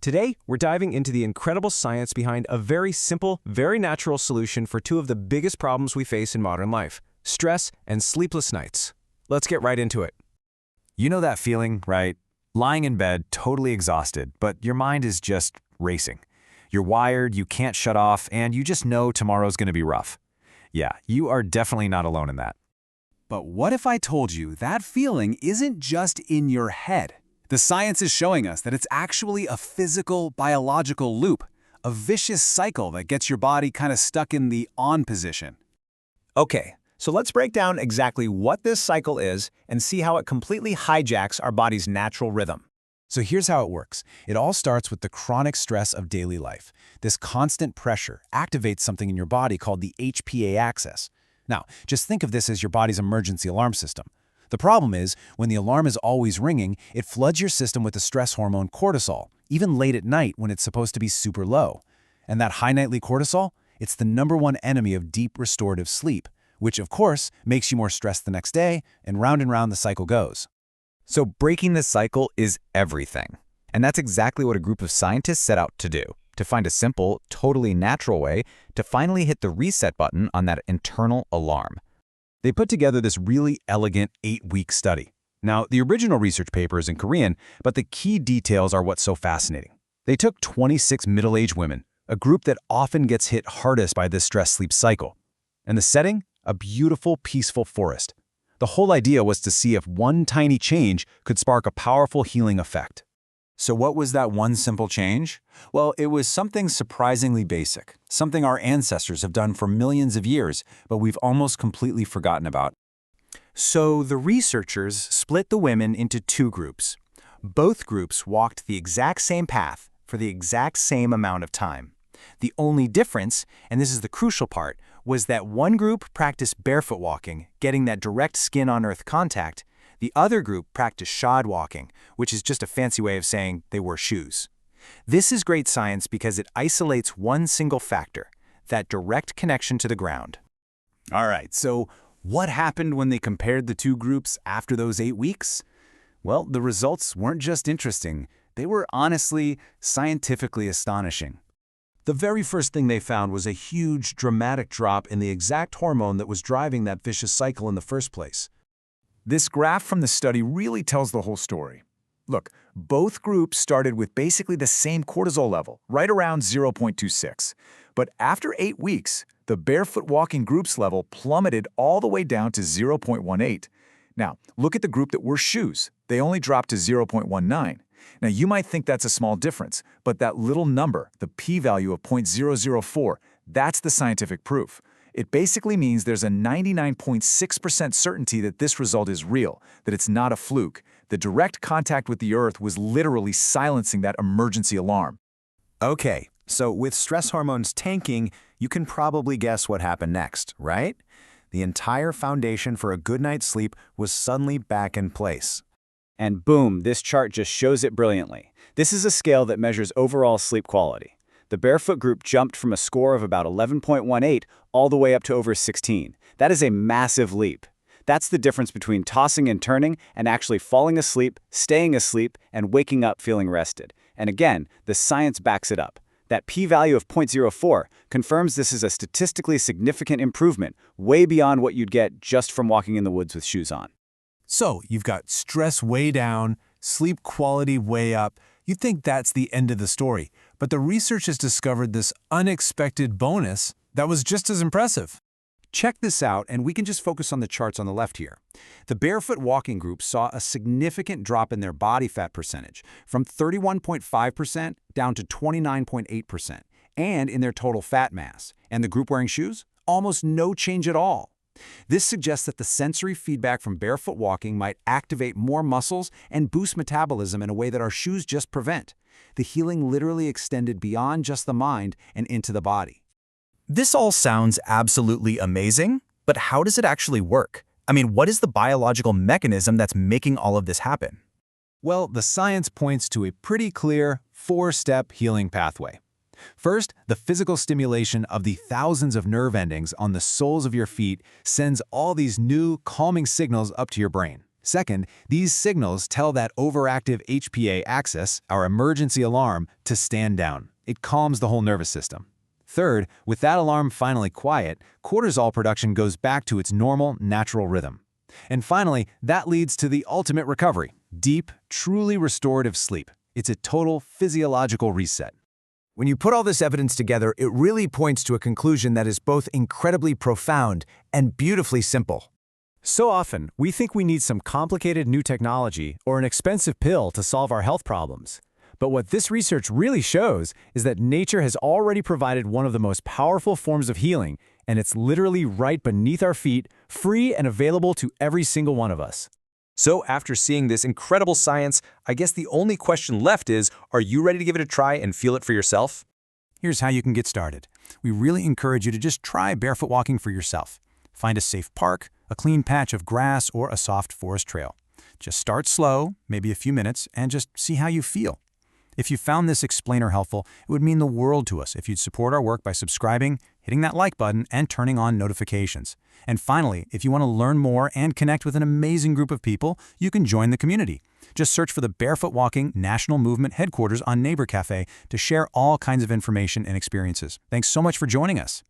Today, we're diving into the incredible science behind a very simple, very natural solution for two of the biggest problems we face in modern life: stress and sleepless nights. Let's get right into it. You know that feeling, right? Lying in bed, totally exhausted, but your mind is just racing. You're wired, you can't shut off, and you just know tomorrow's going to be rough. Yeah, you are definitely not alone in that. But what if I told you that feeling isn't just in your head? The science is showing us that it's actually a physical, biological loop, a vicious cycle that gets your body kind of stuck in the on position. Okay, so let's break down exactly what this cycle is and see how it completely hijacks our body's natural rhythm. So here's how it works. It all starts with the chronic stress of daily life. This constant pressure activates something in your body called the HPA axis. Now, just think of this as your body's emergency alarm system. The problem is, when the alarm is always ringing, it floods your system with the stress hormone cortisol, even late at night when it's supposed to be super low. And that high nightly cortisol, it's the #1 enemy of deep restorative sleep, which of course makes you more stressed the next day, and round the cycle goes. So breaking this cycle is everything. And that's exactly what a group of scientists set out to do, to find a simple, totally natural way to finally hit the reset button on that internal alarm. They put together this really elegant 8-week study. Now, the original research paper is in Korean, but the key details are what's so fascinating. They took 26 middle-aged women, a group that often gets hit hardest by this stress-sleep cycle. And the setting? A beautiful, peaceful forest. The whole idea was to see if one tiny change could spark a powerful healing effect. So what was that one simple change? Well, it was something surprisingly basic, something our ancestors have done for millions of years, but we've almost completely forgotten about. So the researchers split the women into two groups. Both groups walked the exact same path for the exact same amount of time. The only difference, and this is the crucial part, was that one group practiced barefoot walking, getting that direct skin-on-earth contact. The other group practiced shod walking, which is just a fancy way of saying they wore shoes. This is great science because it isolates one single factor, that direct connection to the ground. All right, so what happened when they compared the two groups after those 8 weeks? Well, the results weren't just interesting. They were honestly, scientifically astonishing. The very first thing they found was a huge, dramatic drop in the exact hormone that was driving that vicious cycle in the first place. This graph from the study really tells the whole story. Look, both groups started with basically the same cortisol level, right around 0.26. But after 8 weeks, the barefoot walking group's level plummeted all the way down to 0.18. Now, look at the group that wore shoes. They only dropped to 0.19. Now, you might think that's a small difference, but that little number, the p-value of 0.004, that's the scientific proof. It basically means there's a 99.6% certainty that this result is real, that it's not a fluke. The direct contact with the earth was literally silencing that emergency alarm. Okay, so with stress hormones tanking, you can probably guess what happened next, right? The entire foundation for a good night's sleep was suddenly back in place. And boom, this chart just shows it brilliantly. This is a scale that measures overall sleep quality. The barefoot group jumped from a score of about 11.18 all the way up to over 16. That is a massive leap. That's the difference between tossing and turning and actually falling asleep, staying asleep, and waking up feeling rested. And again, the science backs it up. That p-value of 0.04 confirms this is a statistically significant improvement, way beyond what you'd get just from walking in the woods with shoes on. So, you've got stress way down, sleep quality way up. You'd think that's the end of the story, but the research has discovered this unexpected bonus that was just as impressive. Check this out, and we can just focus on the charts on the left here. The barefoot walking group saw a significant drop in their body fat percentage, from 31.5% down to 29.8%, and in their total fat mass. And the group wearing shoes? Almost no change at all. This suggests that the sensory feedback from barefoot walking might activate more muscles and boost metabolism in a way that our shoes just prevent. The healing literally extended beyond just the mind and into the body. This all sounds absolutely amazing, but how does it actually work? I mean, what is the biological mechanism that's making all of this happen? Well, the science points to a pretty clear 4-step healing pathway. First, the physical stimulation of the thousands of nerve endings on the soles of your feet sends all these new, calming signals up to your brain. Second, these signals tell that overactive HPA axis, our emergency alarm, to stand down. It calms the whole nervous system. Third, with that alarm finally quiet, cortisol production goes back to its normal, natural rhythm. And finally, that leads to the ultimate recovery, deep, truly restorative sleep. It's a total physiological reset. When you put all this evidence together, it really points to a conclusion that is both incredibly profound and beautifully simple. So often, we think we need some complicated new technology or an expensive pill to solve our health problems. But what this research really shows is that nature has already provided one of the most powerful forms of healing, and it's literally right beneath our feet, free and available to every single one of us. So after seeing this incredible science, I guess the only question left is, are you ready to give it a try and feel it for yourself? Here's how you can get started. We really encourage you to just try barefoot walking for yourself. Find a safe park, a clean patch of grass, or a soft forest trail. Just start slow, maybe a few minutes, and just see how you feel. If you found this explainer helpful, it would mean the world to us if you'd support our work by subscribing, hitting that like button, and turning on notifications. And finally, if you want to learn more and connect with an amazing group of people, you can join the community. Just search for the Barefoot Walking National Movement headquarters on Neighbor Cafe to share all kinds of information and experiences. Thanks so much for joining us.